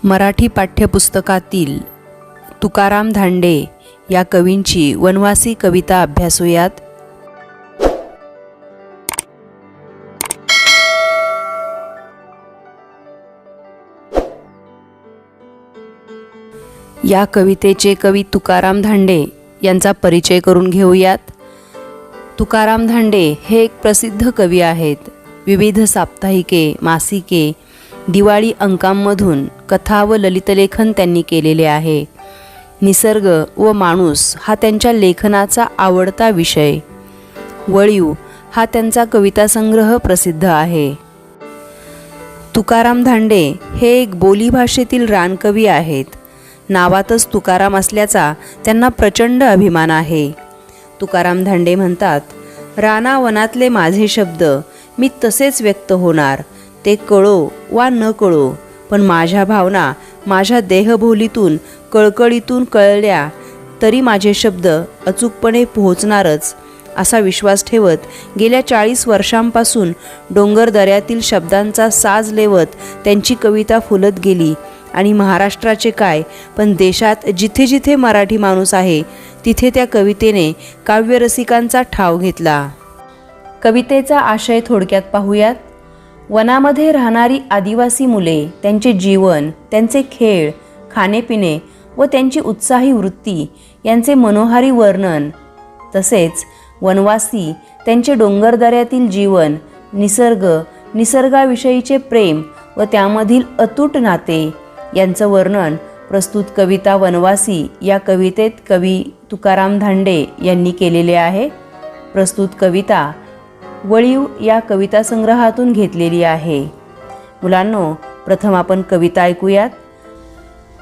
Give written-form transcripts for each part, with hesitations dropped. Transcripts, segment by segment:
मराठी पाठ्यपुस्तकातील तुकाराम धांडे या कवींची वनवासी कविता अभ्यासूयात। या कवितेचे कवी तुकाराम धांडे यांचा परिचय करून घेऊयात। तुकाराम धांडे हे एक प्रसिद्ध कवी आहेत। विविध साप्ताहिके, मासिके, दिवाळी अंकांमधून कथा व ललितलेखन त्यांनी केलेले आहे। निसर्ग व माणूस हा त्यांच्या लेखनाचा आवडता विषय। वळीव हा त्यांचा कविता संग्रह प्रसिद्ध आहे। तुकाराम धांडे हे एक बोलीभाषेतील रानकवी आहेत। नावातच तुकाराम असल्याचा त्यांना प्रचंड अभिमान आहे। तुकाराम धांडे म्हणतात, रानावनातले माझे शब्द मी तसेच व्यक्त होणार, ते कळो वा न कळो, पण माझ्या भावना माझ्या देहबोलीतून कळकळीतून कळल्या तरी माझे शब्द अचूकपणे पोहोचणारच, असा विश्वास ठेवत गेल्या 40 वर्षांपासून डोंगर दऱ्यातील शब्दांचा साज लेवत त्यांची कविता फुलत गेली आणि महाराष्ट्राचे काय, पण देशात जिथे जिथे मराठी माणूस आहे तिथे त्या कवितेने काव्यरसिकांचा ठाव घेतला। कवितेचा आशय थोडक्यात पाहूयात। वनामध्ये राहणारी आदिवासी मुले, त्यांचे जीवन, त्यांचे खेळ, खाणेपिणे व त्यांची उत्साही वृत्ती यांचे मनोहारी वर्णन, तसेच वनवासी त्यांचे डोंगरदऱ्यातील जीवन, निसर्ग, निसर्गाविषयीचे प्रेम व त्यामधील अतूट नाते यांचं वर्णन प्रस्तुत कविता वनवासी या कवितेत कवी तुकाराम धांडे यांनी केलेले आहे। प्रस्तुत कविता वळीव या कविता संग्रहातून घेतलेली आहे। मुलांनो, प्रथम आपण कविता ऐकूयात।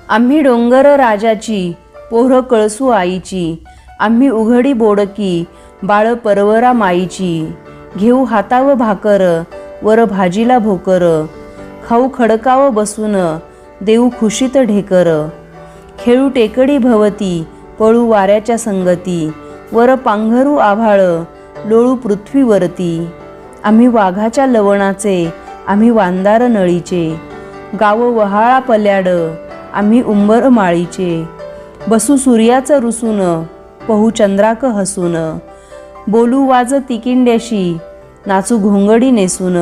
आम्ही डोंगर राजाची, पोरं कळसू आईची, आम्ही उघडी बोडकी, बाळ परवरा माईची, घेऊ हाताव भाकर, वर भाजीला भोकर, खाऊ खडकाव बसून, देऊ खुशीत ढेकर, खेळू टेकडी भवती, पळू वाऱ्याच्या संगती, वर पांघरू आभाळ, लोळू पृथ्वीवरती, आम्ही वाघाच्या लवणाचे, आम्ही वांदार नळीचे, गाव वहाळा पल्याड, आम्ही उंबर माळीचे, बसू सूर्याचं रुसून, पहू चंद्राक हसून, बोलू वाज तिकिंड्याशी, नाचू घोंगडी नेसून,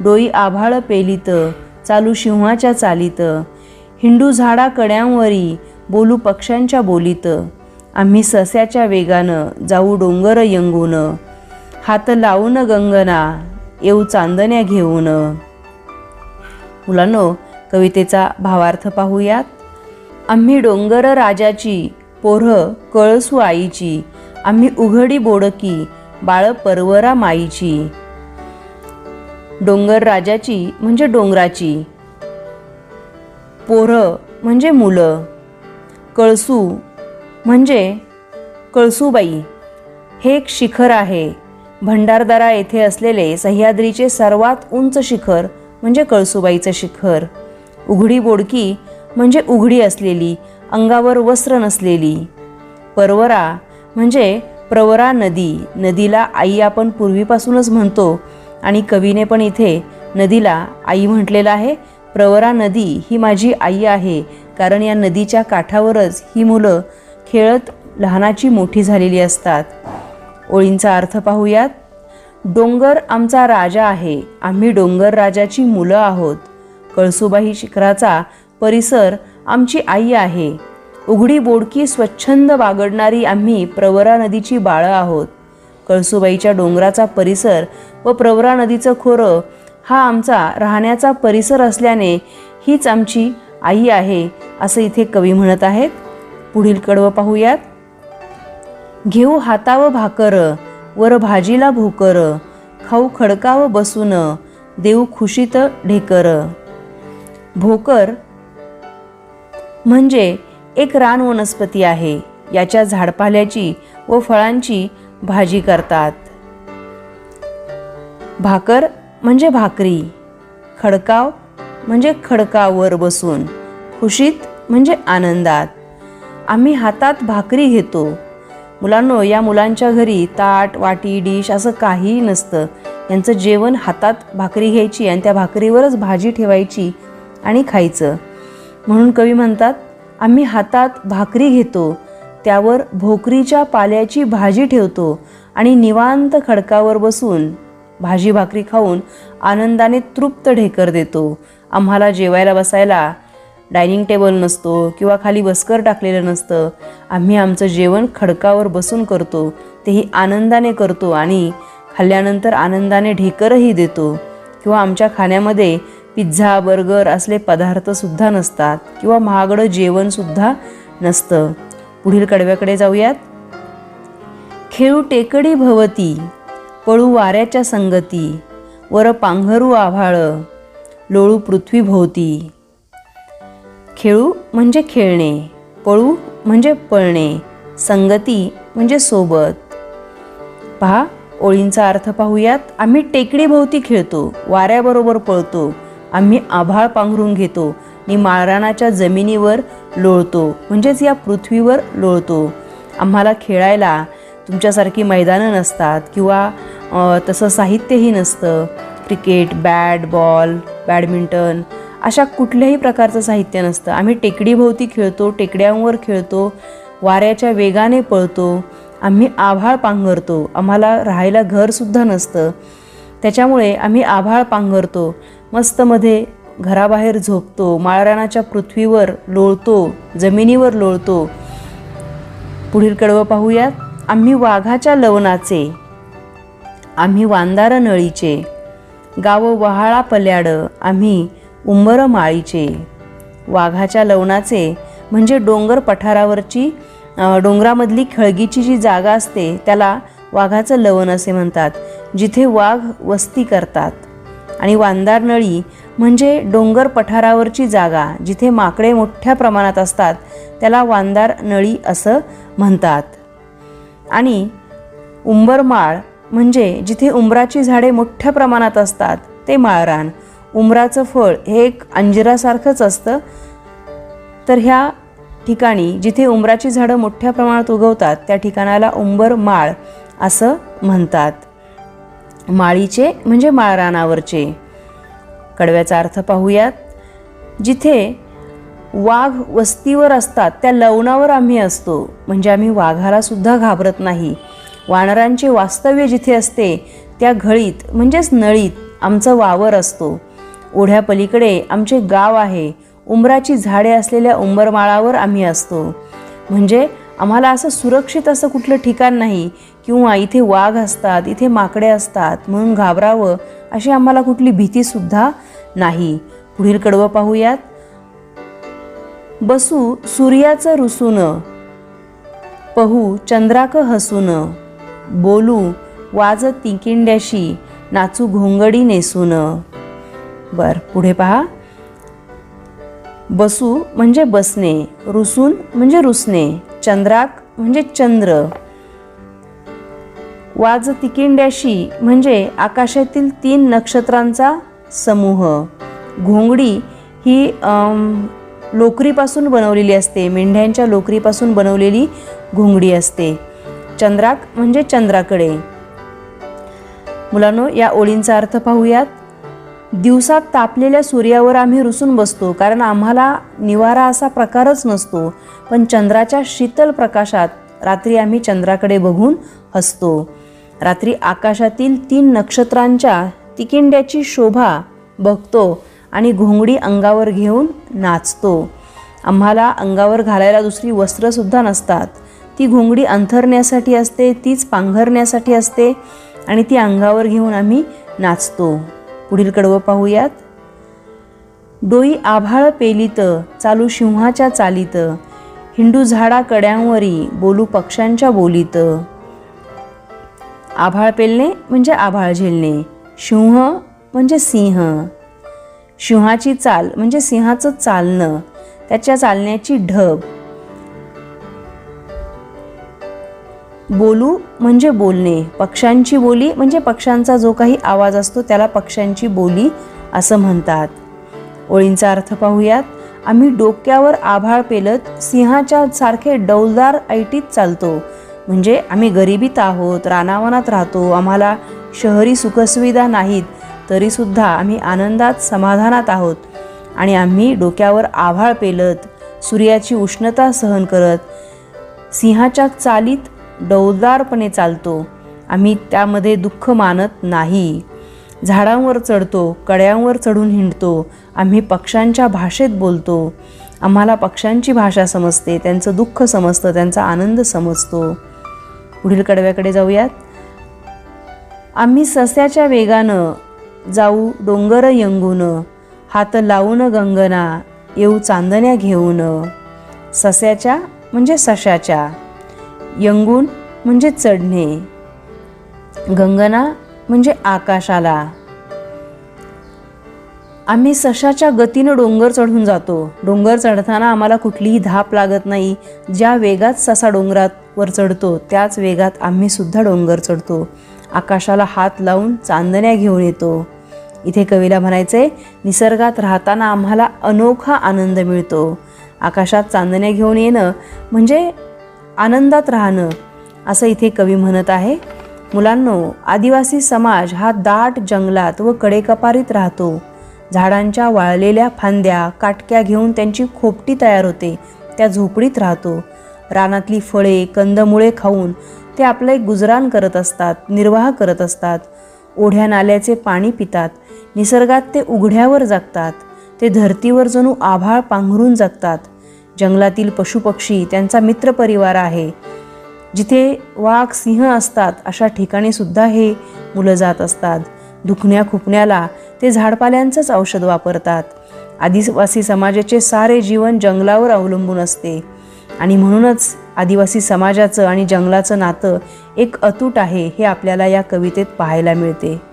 डोई आभाळ पेलीत, चालू सिंहाच्या चालीत, हिंडू झाडा कड्यांवरी, बोलू पक्ष्यांच्या बोलीत, आम्ही सस्याच्या वेगानं, जाऊ डोंगर यंगून, हात लावून गंगना, येऊ चांदण्या घेऊन। मुलांनो, कवितेचा भावार्थ पाहूयात। आम्ही डोंगर राजाची, पोरं कळसू आईची, आम्ही उघडी बोडकी, बाळ परवरा माईची। डोंगर राजाची म्हणजे डोंगराची, पोरं म्हणजे मुलं, कळसू म्हणजे कळसूबाई हे एक शिखर आहे। भंडारदरा येथे असलेले सह्याद्रीचे सर्वात उंच शिखर म्हणजे कळसूबाईचं शिखर। उघडी बोडकी म्हणजे उघडी असलेली, अंगावर वस्त्र नसलेली। परवरा म्हणजे प्रवरा नदी, नदीला आई आपण पूर्वीपासूनच म्हणतो आणि कवीने पण इथे नदीला आई म्हटलेलं आहे। प्रवरा नदी ही माझी आई आहे, कारण या नदीच्या काठावरच ही मुलं खेळत लहानाची मोठी झालेली असतात। ओळींचा अर्थ पाहूयात। डोंगर आमचा राजा आहे, आम्ही डोंगर राजाची मुलं आहोत। कळसूबाई शिखराचा परिसर आमची आई आहे। उघडी बोडकी स्वच्छंद बागडणारी आम्ही प्रवरा नदीची बाळं आहोत। कळसूबाईच्या डोंगराचा परिसर व प्रवरा नदीचं खोरं हा आमचा राहण्याचा परिसर असल्याने हीच आमची आई आहे, असं इथे कवी म्हणत आहेत। पुढील कडवं पाहूयात। घेऊ हाताव भाकर, वर भाजीला भोकर, खाऊ खडकाव बसून, देऊ खुशीत ढेकर। भोकर म्हणजे एक रान वनस्पती आहे। याच्या झाडपाल्याची व फळांची भाजी करतात। भाकर म्हणजे भाकरी, खडकाव म्हणजे खडकावर बसून, खुशीत म्हणजे आनंदात। आम्ही हातात भाकरी घेतो। मुलांनो, या मुलांच्या घरी ताट, वाटी, डिश असं काहीही नसतं। यांचं जेवण हातात भाकरी घ्यायची आणि त्या भाकरीवरच भाजी ठेवायची आणि खायचं। म्हणून कवी म्हणतात, आम्ही हातात भाकरी घेतो, त्यावर भोकरीच्या पाल्याची भाजी ठेवतो आणि निवांत खडकावर बसून भाजी भाकरी खाऊन आनंदाने तृप्त ढेकर देतो. आम्हाला जेवायला बसायला डायनिंग टेबल नसतो किंवा खाली बसकर टाकलेलं नसतं. आम्ही आमचं जेवण खडकावर बसून करतो, तेही आनंदाने करतो आणि खाल्ल्यानंतर आनंदाने ढेकरही देतो. किंवा आमच्या खाण्यामध्ये पिझ्झा बर्गर असले पदार्थसुद्धा नसतात किंवा महागडं जेवणसुद्धा नसतं. पुढील कडव्याकडे जाऊयात. खेळू टेकडी भवती, पळू वाऱ्याच्या संगती, वर पांघरू आभाळ, लोळू पृथ्वी भोवती. खेळू म्हणजे खेळणे, पळू म्हणजे पळणे, संगती म्हणजे सोबत. पहा, ओळींचा अर्थ पाहूयात. आम्ही टेकडी भोवती खेळतो, वाऱ्याबरोबर पळतो, आम्ही आभाळ पांघरून घेतो आणि माळरानाच्या जमिनीवर लोळतो, म्हणजेच या पृथ्वीवर लोळतो. आम्हाला खेळायला तुमच्यासारखी मैदानं नसतात किंवा तसं साहित्यही नसतं. क्रिकेट, बॅट, बॉल, बॅडमिंटन अशा कुठल्याही प्रकारचं साहित्य नसतं. आम्ही टेकडीभोवती खेळतो, टेकड्यांवर खेळतो, वाऱ्याच्या वेगाने पळतो, आम्ही आभाळ पांघरतो. आम्हाला राहायला घरसुद्धा नसतं, त्याच्यामुळे आम्ही आभाळ पांघरतो. मस्तमध्ये घराबाहेर झोपतो, माळरानाच्या पृथ्वीवर लोळतो, जमिनीवर लोळतो. पुढील कडवं पाहूयात. आम्ही वाघाच्या लवणाचे, आम्ही वांदार नळीचे, गाव वहाळा पल्याड, आम्ही उंबर माळीचे. वाघाच्या लवणाचे म्हणजे डोंगर पठारावरची डोंगरामधली खळगीची जी जागा असते त्याला वाघाचं लवण असे म्हणतात, जिथे वाघ वस्ती करतात. आणि वांदार नळी म्हणजे डोंगर पठारावरची जागा जिथे माकडे मोठ्या प्रमाणात असतात त्याला वांदार नळी असं म्हणतात. आणि उंबरमाळ म्हणजे जिथे उंबराची झाडे मोठ्या प्रमाणात असतात ते माळरान. उंबराचं फळ हे एक अंजिरासारखंच असतं, तर ह्या ठिकाणी जिथे उंबराची झाडं मोठ्या प्रमाणात उगवतात त्या ठिकाणाला उंबरमाळ असं म्हणतात. माळीचे म्हणजे माळरानावरचे. कडव्याचा अर्थ पाहूयात. जिथे वाघ वस्तीवर असतात त्या लवणावर आम्ही असतो, म्हणजे आम्ही वाघाला सुद्धा घाबरत नाही. वानरांचे वास्तव्य जिथे असते त्या घळीत म्हणजेच नळीत आमचं वावर असतो. ओढ्यापलीकडे आमचे गाव आहे, उंबराची झाडे असलेल्या उंबरमाळावर आम्ही असतो. म्हणजे आम्हाला असं सुरक्षित असं कुठलं ठिकाण नाही किंवा इथे वाघ असतात, इथे माकडे असतात म्हणून घाबरावं अशी आम्हाला कुठली भीतीसुद्धा नाही. पुढील कडवं पाहूयात. बसू सूर्याचं रुसून, पहू चंद्राक हसून, बोलू वाज तिकिंड्याशी, नाचू घोंगडी नेसून. पुढे पहा. बसू म्हणजे बसणे, रुसून म्हणजे रुसणे, चंद्राक म्हणजे चंद्र, वाज तिकिंड्याशी म्हणजे आकाशातील 3 नक्षत्रांचा समूह. घोंगडी ही लोकरीपासून बनवलेली असते, मेंढ्यांच्या लोकरीपासून बनवलेली घोंगडी असते. चंद्राक म्हणजे चंद्राकडे. मुलांनो, या ओळींचा अर्थ पाहूयात. दिवसात तापलेल्या सूर्यावर आम्ही रुसून बसतो, कारण आम्हाला निवारा असा प्रकारच नसतो, पण चंद्राच्या शीतल प्रकाशात रात्री आम्ही चंद्राकडे बघून हसतो. रात्री आकाशातील 3 नक्षत्रांच्या तिकिंड्याची शोभा बघतो आणि घोंगडी अंगावर घेऊन नाचतो. आम्हाला अंगावर घालायला दुसरी वस्त्रसुद्धा नसतात. ती घोंगडी अंथरण्यासाठी असते, तीच पांघरण्यासाठी असते आणि ती अंगावर घेऊन आम्ही नाचतो. पुढील कडवं पाहूयात. डोई आभाळ पेलीत, चालू सिंहाच्या चालीत, हिंडू झाडा कड्यांवरी, बोलू पक्ष्यांच्या बोलीत. आभाळ पेलणे म्हणजे आभाळ झेलणे, सिंह म्हणजे सिंह, सिंहाची चाल म्हणजे सिंहाचं चालणं, त्याच्या चालण्याची ढब. बोलू म्हणजे बोलणे, पक्ष्यांची बोली म्हणजे पक्ष्यांचा जो काही आवाज असतो त्याला पक्ष्यांची बोली असं म्हणतात. ओळींचा अर्थ पाहूयात. आम्ही डोक्यावर आभाळ पेलत सिंहाच्या सारखे डौलदार ऐटीत चालतो, म्हणजे आम्ही गरिबीत आहोत, रानावनात राहतो, आम्हाला शहरी सुखसुविधा नाहीत, तरीसुद्धा आम्ही आनंदात समाधानात आहोत आणि आम्ही डोक्यावर आभाळ पेलत, सूर्याची उष्णता सहन करत, सिंहाच्या चालीत डौलदारपणे चालतो. आम्ही त्यामध्ये दुःख मानत नाही. झाडांवर चढतो, कड्यांवर चढून हिंडतो. आम्ही पक्ष्यांच्या भाषेत बोलतो. आम्हाला पक्ष्यांची भाषा समजते, त्यांचं दुःख समजतं, त्यांचा आनंद समजतो. पुढील कडव्याकडे जाऊयात. आम्ही सस्याच्या वेगानं जाऊ डोंगर यंगून, हात लावून गंगना येऊ चांदण्या घेऊन. सस्याच्या म्हणजे सशाच्या, यंगून म्हणजे चढणे, गंगना म्हणजे आकाशाला. आम्ही सशाच्या गतीनं डोंगर चढून जातो. डोंगर चढताना आम्हाला कुठलीही धाप लागत नाही. ज्या वेगात ससा डोंगरावर चढतो त्याच वेगात आम्ही सुद्धा डोंगर चढतो. आकाशाला हात लावून चांदण्या घेऊन येतो. इथे कवीला म्हणायचंय, निसर्गात राहताना आम्हाला अनोखा आनंद मिळतो. आकाशात चांदण्या घेऊन येणं म्हणजे आनंदात राहणं, असं इथे कवी म्हणत आहे. मुलांनो, आदिवासी समाज हा दाट जंगलात व कडेकपारीत राहतो. झाडांच्या वाळलेल्या फांद्या काटक्या घेऊन त्यांची खोपटी तयार होते. त्या झोपडीत राहतो. रानातली फळे कंदमुळे खाऊन ते आपले गुजराण करत असतात, निर्वाह करत असतात. ओढ्या नाल्याचे पाणी पितात. निसर्गात ते उघड्यावर जगतात. ते धर्तीवर जणू आभाळ पांघरून जगतात. जंगलातील पशुपक्षी त्यांचा मित्रपरिवार आहे. जिथे वाघ सिंह असतात अशा ठिकाणी सुद्धा हे मुलं जात असतात. दुखण्या खुपण्याला ते झाडपाल्यांचंच औषध वापरतात. आदिवासी समाजाचे सारे जीवन जंगलावर अवलंबून असते आणि म्हणूनच आदिवासी समाजाचं आणि जंगलाचं नातं एक अतूट आहे, हे आपल्याला या कवितेत पाहायला मिळते.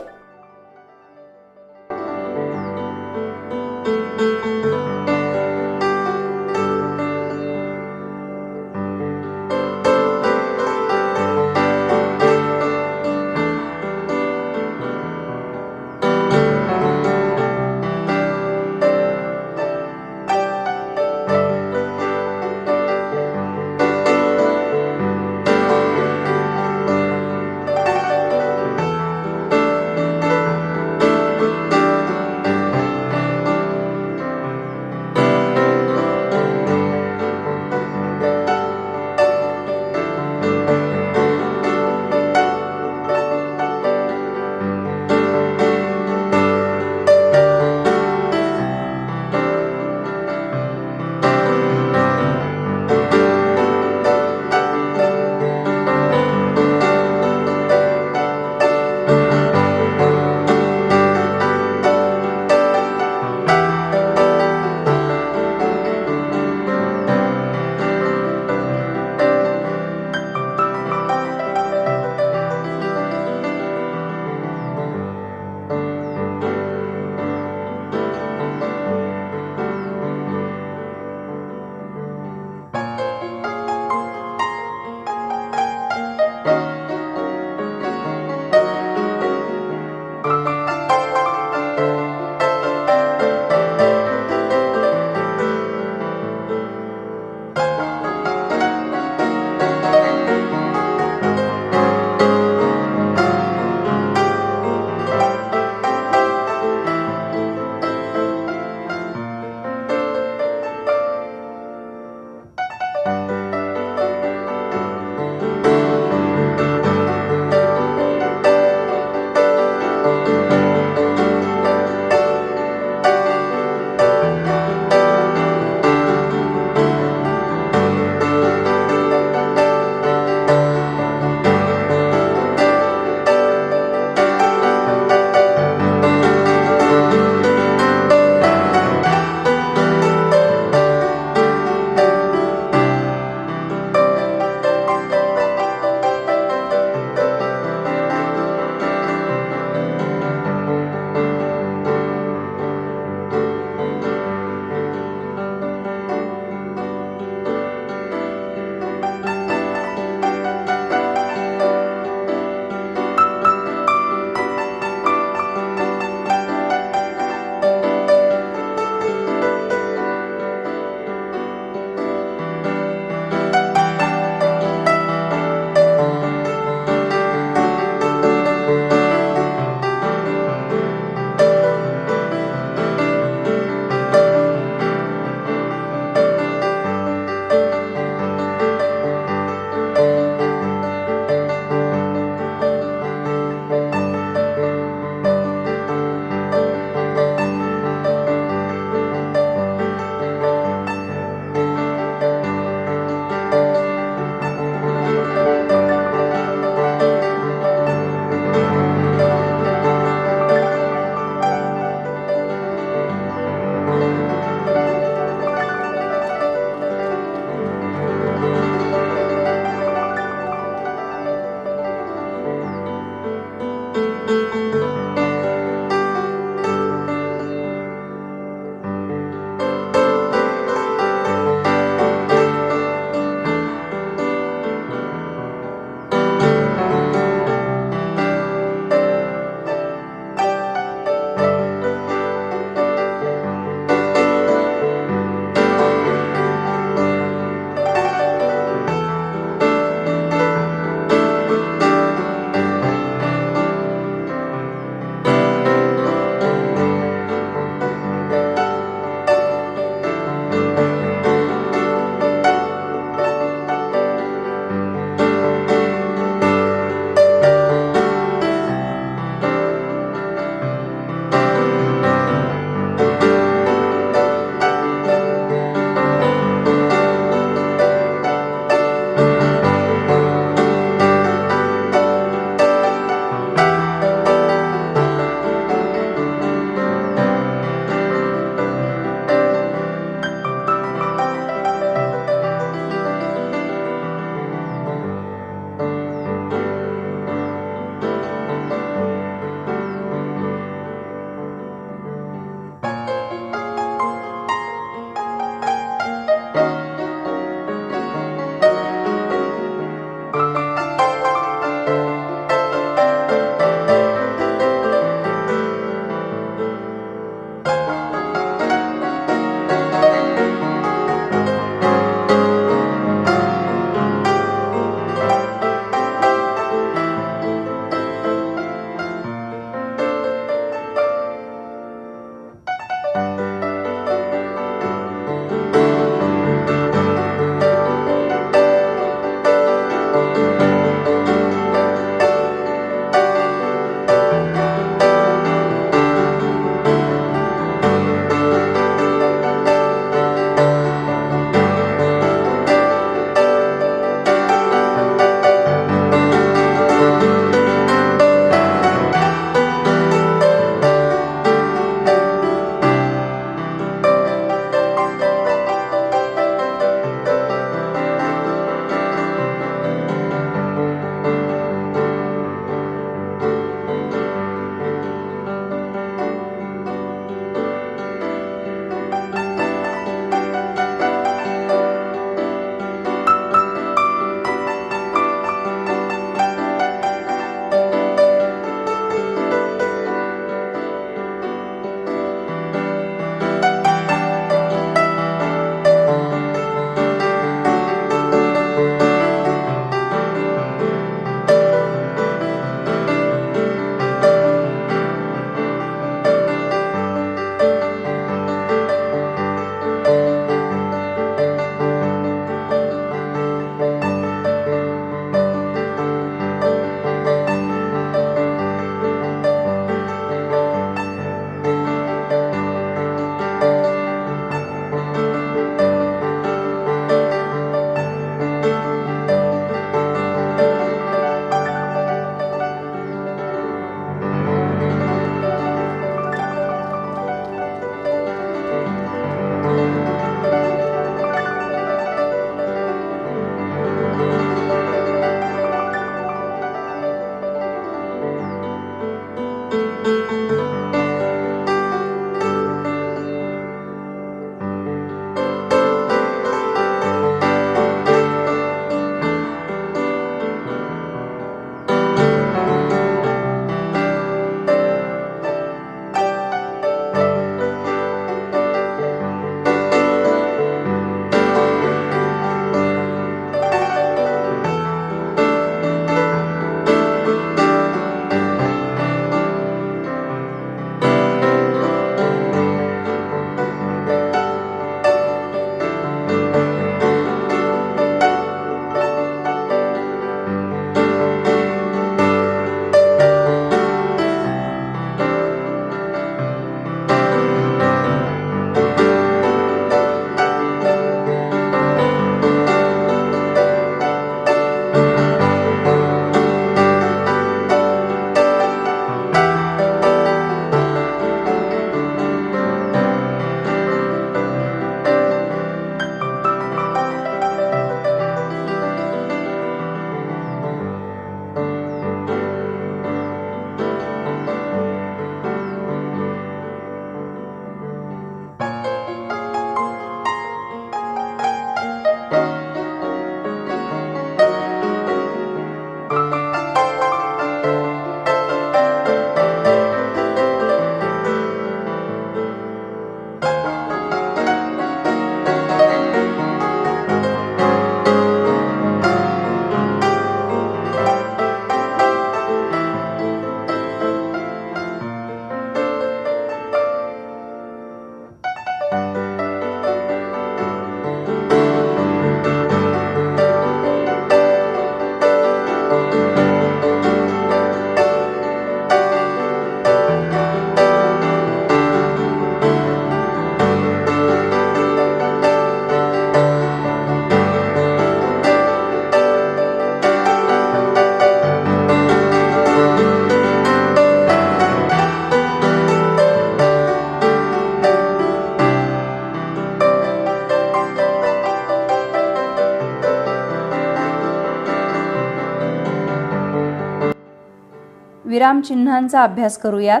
विरामचिन्हांचा अभ्यास करूयात.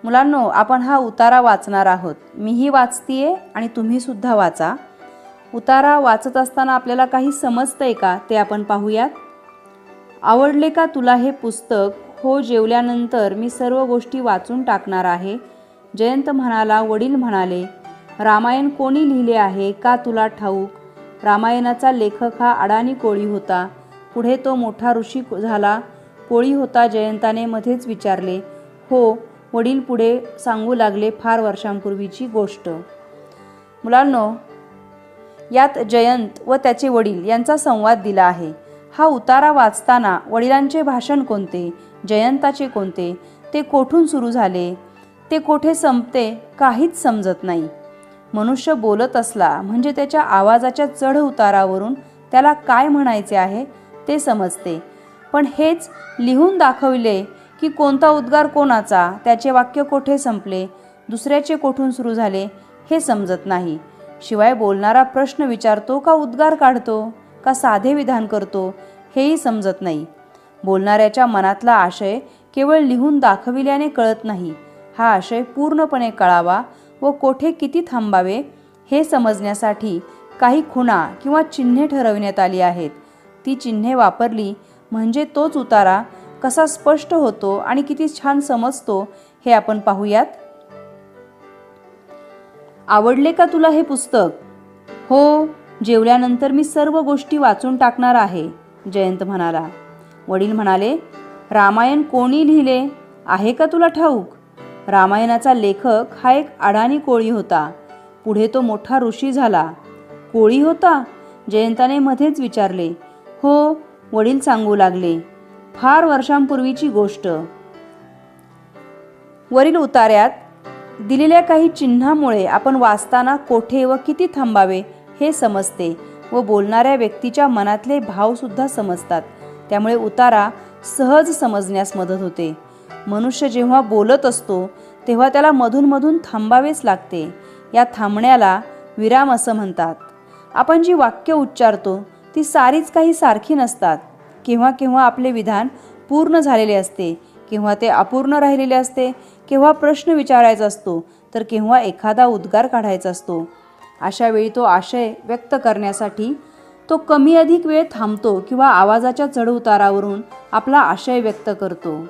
मुलांनो, आपण हा उतारा वाचणार आहोत. मीही वाचतीये आणि तुम्ही सुद्धा वाचा. उतारा वाचत असताना आपल्याला काही समजतंय का ते आपण पाहूयात. आवडले का तुला हे पुस्तक? हो, जेवल्यानंतर मी सर्व गोष्टी वाचून टाकणार आहे. जयंत म्हणाला. वडील म्हणाले, रामायण कोणी लिहिले आहे का तुला ठाऊक? रामायणाचा लेखक हा अडाणी कोळी होता. पुढे तो मोठा ऋषी झाला. कोळी होता? जयंताने मध्येच विचारले. हो, वडील पुढे सांगू लागले. फार वर्षांपूर्वीची गोष्ट. मुलांनो, यात जयंत व त्याचे वडील यांचा संवाद दिला आहे. हा उतारा वाचताना वडिलांचे भाषण कोणते, जयंताचे कोणते, ते कोठून सुरू झाले, ते कोठे संपते, काहीच समजत नाही. मनुष्य बोलत असला म्हणजे त्याच्या आवाजाच्या चढ उतारावरून त्याला काय म्हणायचे आहे ते समजते. पण हेच लिहून दाखविले की कोणता उद्गार कोणाचा, त्याचे वाक्य कोठे संपले, दुसऱ्याचे कोठून सुरू झाले हे समजत नाही. शिवाय बोलणारा प्रश्न विचारतो का उद्गार काढतो का साधे विधान करतो हेही समजत नाही. बोलणाऱ्याच्या मनातला आशय केवळ लिहून दाखविल्याने कळत नाही. हा आशय पूर्णपणे कळावा व कोठे किती थांबावे हे समजण्यासाठी काही खुणा किंवा चिन्हे ठरविण्यात आली आहेत. ती चिन्हे वापरली म्हणजे तोच उतारा कसा स्पष्ट होतो आणि किती छान समजतो हे आपण पाहूयात. आवडले का तुला हे पुस्तक? हो, जेवल्यानंतर मी सर्व गोष्टी वाचून टाकणार आहे. जयंत म्हणाला. वडील म्हणाले, रामायण कोणी लिहिले आहे का तुला ठाऊक? रामायणाचा लेखक हा एक अडाणी कोळी होता. पुढे तो मोठा ऋषी झाला. कोळी होता? जयंताने मध्येच विचारले. हो, वडील सांगू लागले. फार वर्षांपूर्वीची गोष्ट. वरील उतार्यात दिलेल्या काही चिन्हामुळे आपण वाचताना कोठे व किती थांबावे हे समजते व बोलणाऱ्या व्यक्तीच्या मनातले भाव सुद्धा समजतात. त्यामुळे उतारा सहज समजण्यास मदत होते. मनुष्य जेव्हा बोलत असतो तेव्हा त्याला मधून मधून थांबावेच लागते. या थांबण्याला विराम असं म्हणतात. आपण जी वाक्य उच्चारतो ती सारीच काही सारखी नसतात. केव्हा केव्हा आपले विधान पूर्ण झालेले असते, केव्हा ते अपूर्ण राहिलेले असते, केव्हा प्रश्न विचारायचा असतो तर केव्हा एखादा उद्गार काढायचा असतो. अशा वेळी तो आशय व्यक्त करण्यासाठी तो कमी अधिक वेळ थांबतो किंवा आवाजाच्या चढउतारावरून आपला आशय व्यक्त करतो.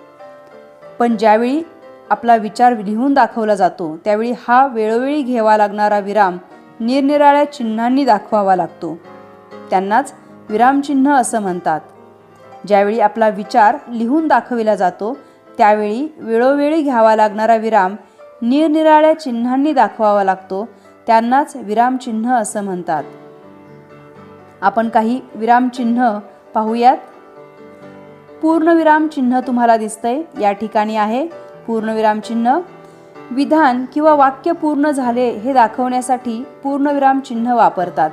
पण ज्यावेळी आपला विचार लिहून दाखवला जातो त्यावेळी हा वेळोवेळी घ्यावा लागणारा विराम निरनिराळ्या चिन्हांनी दाखवावा लागतो. त्यांनाच विरामचिन्ह असं म्हणतात. ज्यावेळी आपला विचार लिहून दाखविला जातो त्यावेळी वेळोवेळी घ्यावा लागणारा विराम निरनिराळ्या चिन्हांनी दाखवावा लागतो. त्यांनाच विरामचिन्ह असं म्हणतात. आपण काही विरामचिन्ह पाहूयात. पूर्णविराम चिन्ह तुम्हाला दिसतंय. या ठिकाणी आहे पूर्णविराम चिन्ह. विधान किंवा वाक्य पूर्ण झाले हे दाखवण्यासाठी पूर्णविराम चिन्ह वापरतात.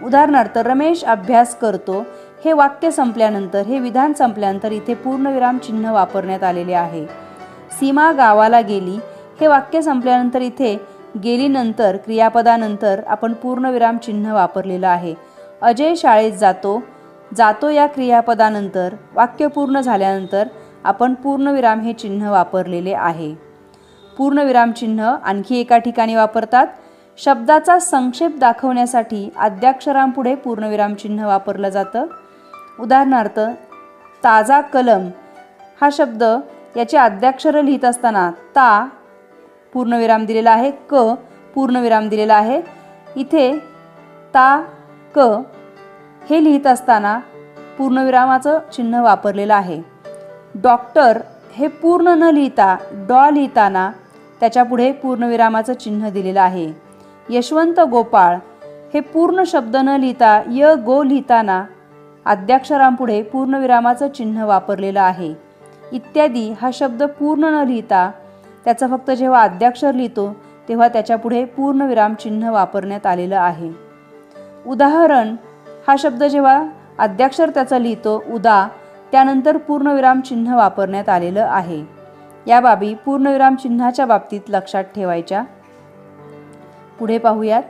उदाहरणार्थ, रमेश अभ्यास करतो हे वाक्य संपल्यानंतर, हे विधान संपल्यानंतर इथे पूर्णविराम चिन्ह वापरण्यात आलेले आहे. सीमा गावाला गेली हे वाक्य संपल्यानंतर इथे गेलीनंतर क्रियापदानंतर आपण पूर्णविराम चिन्ह वापरलेलं आहे. अजय शाळेत जातो या क्रियापदानंतर वाक्य पूर्ण झाल्यानंतर आपण पूर्णविराम हे चिन्ह वापरलेले आहे. पूर्णविराम चिन्ह आणखी एका ठिकाणी वापरतात. शब्दाचा संक्षेप दाखवण्यासाठी आद्याक्षरांपुढे पूर्णविराम चिन्ह वापरलं जातं. उदाहरणार्थ, ताजा कलम हा शब्द याचे आद्याक्षर लिहित असताना ता पूर्णविराम दिलेला आहे, क पूर्णविराम दिलेला आहे. इथे ता क हे लिहित असताना पूर्णविरामाचं चिन्ह वापरलेलं आहे. डॉक्टर हे पूर्ण न लिहिता डॉ लिहिताना त्याच्यापुढे पूर्णविरामाचं चिन्ह दिलेलं आहे. यशवंत गोपाळ हे पूर्ण शब्द न लिहिता य गो लिहिताना आद्याक्षरांपुढे पूर्णविरामाचं चिन्ह वापरलेलं आहे. इत्यादी हा शब्द पूर्ण न लिहिता त्याचा फक्त जेव्हा आद्याक्षर लिहितो तेव्हा त्याच्यापुढे पूर्णविराम चिन्ह वापरण्यात आलेलं आहे. उदाहरण हा शब्द जेव्हा आद्याक्षर त्याचं लिहितो उदा, त्यानंतर पूर्णविराम चिन्ह वापरण्यात आलेलं आहे. या बाबी पूर्णविराम चिन्हाच्या बाबतीत लक्षात ठेवायच्या. पुढे पाहूयात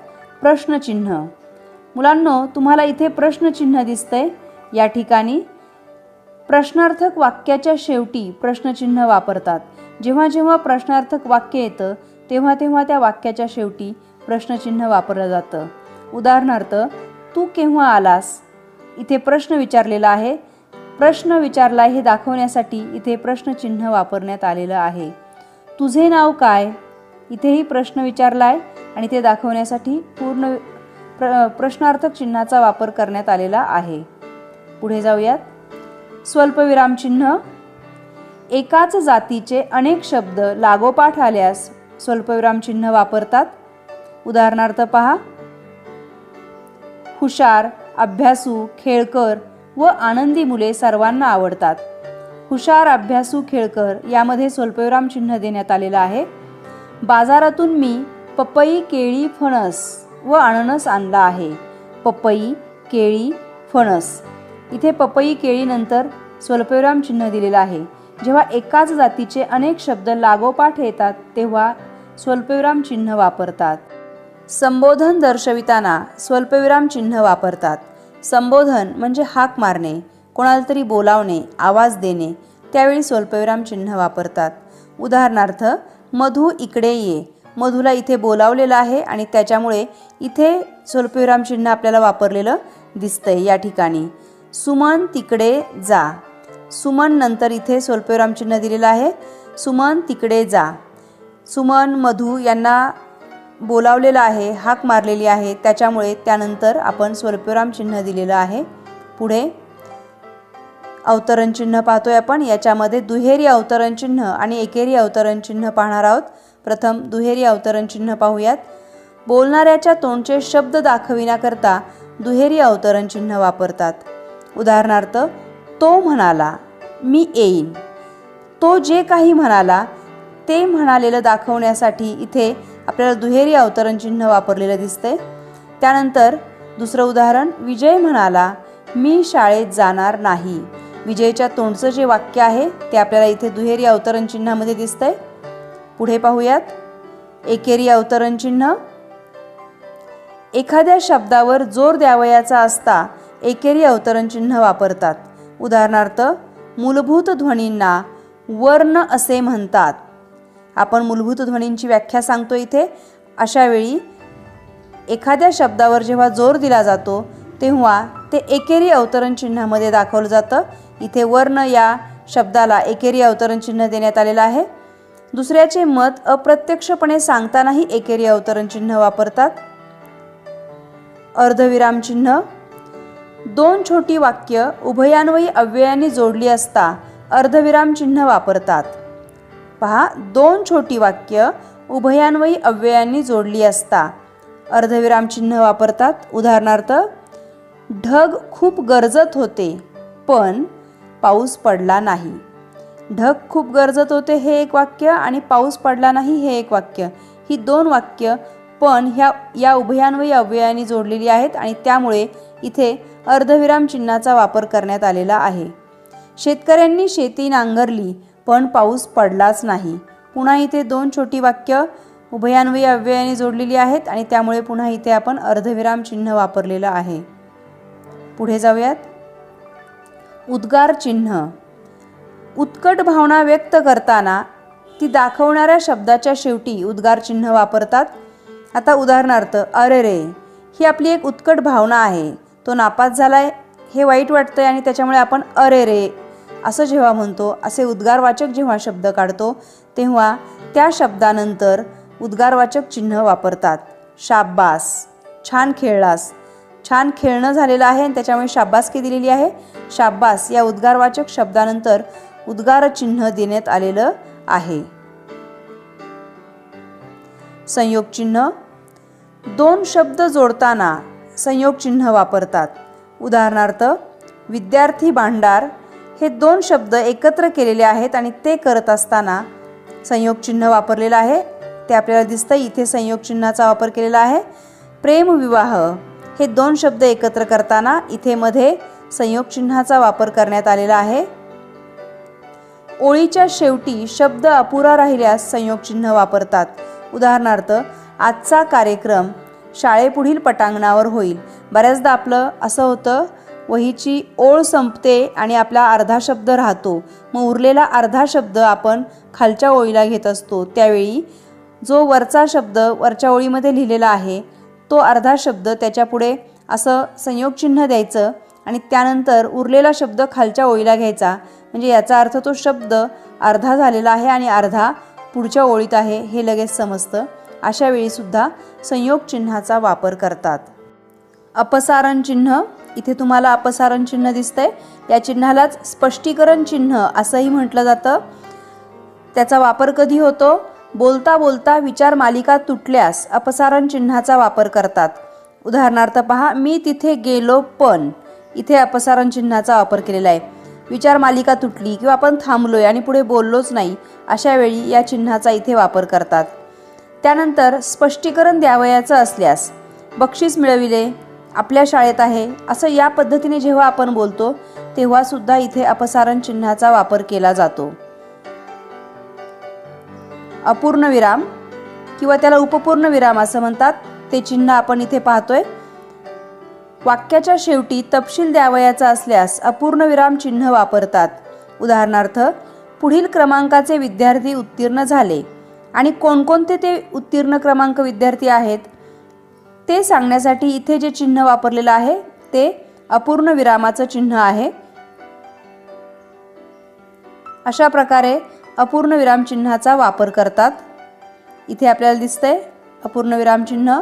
मुलांनो, तुम्हाला इथे प्रश्नचिन्ह दिसतंय. या ठिकाणी प्रश्नार्थक वाक्याच्या शेवटी प्रश्नचिन्ह वापरतात. जेव्हा जेव्हा प्रश्नार्थक वाक्य येतं तेव्हा तेव्हा त्या वाक्याच्या शेवटी प्रश्नचिन्ह वापरलं जातं. उदाहरणार्थ, तू केव्हा आलास? इथे प्रश्न विचारलेला आहे. प्रश्न विचारला हे दाखवण्यासाठी इथे प्रश्नचिन्ह वापरण्यात आलेलं आहे. तुझे नाव काय? इथेही प्रश्न विचारला आहे आणि ते दाखवण्यासाठी पूर्ण प्रश्नार्थक चिन्हाचा वापर करण्यात आलेला आहे. पुढे जाऊयात. स्वल्पविराम चिन्ह. एकाच जातीचे अनेक शब्द लागोपाठ आल्यास स्वल्पविराम चिन्ह वापरतात. उदाहरणार्थ पहा. हुशार, अभ्यासू, खेळकर व आनंदी मुले सर्वांना आवडतात. हुशार, अभ्यासू, खेळकर यामध्ये स्वल्पविराम चिन्ह देण्यात आलेलं आहे. बाजारातून मी पपई, केळी, फणस व अननस आणला आहे. पपई, केळी, फणस. इथे पपई, केळी नंतर स्वल्पविराम चिन्ह दिलेलं आहे. जेव्हा एकाच जातीचे अनेक शब्द लागोपाठ येतात तेव्हा स्वल्पविराम चिन्ह वापरतात. संबोधन दर्शविताना स्वल्पविराम चिन्ह वापरतात. संबोधन म्हणजे हाक मारणे, कोणाला तरी बोलावणे, आवाज देणे, त्यावेळी स्वल्पविराम चिन्ह वापरतात. उदाहरणार्थ, मधू इकडे ये. मधूला इथे बोलावलेलं आहे आणि त्याच्यामुळे इथे स्वल्पविराम चिन्ह आपल्याला वापरलेलं दिसतंय या ठिकाणी. सुमन तिकडे जा. सुमन नंतर इथे स्वल्पविराम चिन्ह दिलेलं आहे. सुमन तिकडे जा. सुमन, मधू यांना बोलावलेलं आहे, हाक मारलेली आहे, त्याच्यामुळे त्यानंतर आपण स्वल्पविराम चिन्ह दिलेलं आहे. पुढे अवतरण चिन्ह पाहतोय आपण. याच्यामध्ये दुहेरी अवतरण चिन्ह आणि एकेरी अवतरण चिन्ह पाहणार आहोत. प्रथम दुहेरी अवतरण चिन्ह पाहूयात. बोलणाऱ्याच्या तोंडचे शब्द दाखविण्याकरता दुहेरी अवतरण चिन्ह वापरतात. उदाहरणार्थ, तो म्हणाला, मी येईन. तो जे काही म्हणाला ते म्हणालेलं दाखवण्यासाठी इथे आपल्याला दुहेरी अवतरण चिन्ह वापरलेलं दिसतंय. त्यानंतर दुसरं उदाहरण, विजय म्हणाला, मी शाळेत जाणार नाही. विजयच्या तोंडचं जे वाक्य आहे ते आपल्याला इथे दुहेरी अवतरण चिन्हामध्ये दिसतंय. पुढे पाहूयात. एकेरी अवतरण चिन्ह. एखाद्या शब्दावर जोर द्यावयाचा असता एकेरी अवतरण चिन्ह वापरतात. उदाहरणार्थ, मूलभूत ध्वनींना वर्ण असे म्हणतात. आपण मूलभूत ध्वनींची व्याख्या सांगतो इथे. अशा वेळी एखाद्या शब्दावर जेव्हा जोर दिला जातो तेव्हा ते एकेरी अवतरण चिन्हामध्ये दाखवलं जातं. इथे वर्ण या शब्दाला एकेरी अवतरण चिन्ह देण्यात आलेलं आहे. दुसऱ्याचे मत अप्रत्यक्षपणे सांगतानाही एकेरी अवतरण चिन्ह वापरतात. अर्धविराम चिन्ह. दोन छोटी वाक्य उभयान्वयी अव्ययांनी जोडली असता अर्धविराम चिन्ह वापरतात. पहा, दोन छोटी वाक्य उभयान्वयी अव्ययांनी जोडली असता अर्धविराम चिन्ह वापरतात. उदाहरणार्थ, ढग खूप गरजत होते पण पाऊस पडला नाही. ढग खूप गरजत होते हे एक वाक्य आणि पाऊस पडला नाही हे एक वाक्य. ही दोन वाक्य पण या उभयान्वयी अव्ययांनी जोडलेली आहेत आणि त्यामुळे इथे अर्धविराम चिन्हाचा वापर करण्यात आलेला आहे. शेतकऱ्यांनी शेती नांगरली पण पाऊस पडलाच नाही. पुन्हा इथे दोन छोटी वाक्य उभयान्वयी अव्ययांनी जोडलेली आहेत आणि त्यामुळे पुन्हा इथे आपण अर्धविराम चिन्ह वापरलेलं आहे. पुढे जाऊयात. उद्गार चिन्ह. उत्कट भावना व्यक्त करताना ती दाखवणाऱ्या शब्दाच्या शेवटी उद्गार चिन्ह वापरतात. आता उदाहरणार्थ, अरे रे, ही आपली एक उत्कट भावना आहे. तो नापास झालाय हे वाईट वाटतंय आणि त्याच्यामुळे आपण अरे रे असं जेव्हा म्हणतो, असे उद्गारवाचक जेव्हा शब्द काढतो तेव्हा त्या शब्दानंतर उद्गारवाचक चिन्ह वापरतात. शाब्बास, छान खेळलास. छान खेळणं झालेलं आहे आणि त्याच्यामुळे शाब्बासकी दिलेली आहे. शाब्बास या उद्गारवाचक शब्दानंतर उद्गार चिन्ह देण्यात आलेलं आहे. संयोग चिन्ह. दोन शब्द जोडताना संयोग चिन्ह वापरतात. उदाहरणार्थ, विद्यार्थी भांडार हे दोन शब्द एकत्र केलेले आहेत आणि ते करत असताना संयोग चिन्ह वापरलेलं आहे. ते आपल्याला दिसतं. इथे संयोग चिन्हाचा वापर केलेला आहे. प्रेम विवाह हे दोन शब्द एकत्र करताना इथे मध्ये संयोग चिन्हाचा वापर करण्यात आलेला आहे. ओळीच्या शेवटी शब्द अपुरा राहिल्यास संयोग चिन्ह वापरतात. उदाहरणार्थ, आजचा कार्यक्रम शाळेपुढील पटांगणावर होईल. बऱ्याचदा आपलं असं होतं वहीची ओळ संपते आणि आपला अर्धा शब्द राहतो, मग उरलेला अर्धा शब्द आपण खालच्या ओळीला घेत असतो. त्यावेळी जो वरचा शब्द वरच्या ओळीमध्ये लिहिलेला आहे तो अर्धा शब्द त्याच्यापुढे असं संयोग चिन्ह द्यायचं आणि त्यानंतर उरलेला शब्द खालच्या ओळीला घ्यायचा. म्हणजे याचा अर्थ तो शब्द अर्धा झालेला आहे आणि अर्धा पुढच्या ओळीत आहे हे लगेच समजतं. अशा वेळीसुद्धा संयोग चिन्हाचा वापर करतात. अपसारण चिन्ह, इथे तुम्हाला अपसारण चिन्ह दिसतंय. या चिन्हालाच स्पष्टीकरण चिन्ह असंही म्हटलं जातं. त्याचा वापर कधी होतो? बोलता बोलता विचार मालिका तुटल्यास अपसारण चिन्हाचा वापर करतात. उदाहरणार्थ पहा, मी तिथे गेलो पण, इथे अपसारण चिन्हाचा वापर केलेला आहे. विचार मालिका तुटली किंवा आपण थांबलोय आणि पुढे बोललोच नाही, अशा वेळी या चिन्हाचा इथे वापर करतात. त्यानंतर स्पष्टीकरण द्यावयाचं असल्यास, बक्षीस मिळविले, आपल्या शाळेत आहे, असं या पद्धतीने जेव्हा आपण बोलतो तेव्हा सुद्धा इथे अपसारण चिन्हाचा वापर केला जातो. अपूर्ण विराम किंवा त्याला उपपूर्ण विराम असं म्हणतात, ते चिन्ह आपण इथे पाहतोय. वाक्याच्या शेवटी तपशील द्यावयाचा असल्यास अपूर्ण विराम चिन्ह वापरतात. उदाहरणार्थ, पुढील क्रमांकाचे विद्यार्थी उत्तीर्ण झाले आणि कोणकोणते ते उत्तीर्ण क्रमांक विद्यार्थी आहेत ते सांगण्यासाठी इथे जे चिन्ह वापरलेलं आहे ते अपूर्ण विरामाचं चिन्ह आहे. अशा प्रकारे अपूर्ण विराम चिन्हाचा वापर करतात. इथे आपल्याला दिसतंय अपूर्ण विराम चिन्ह.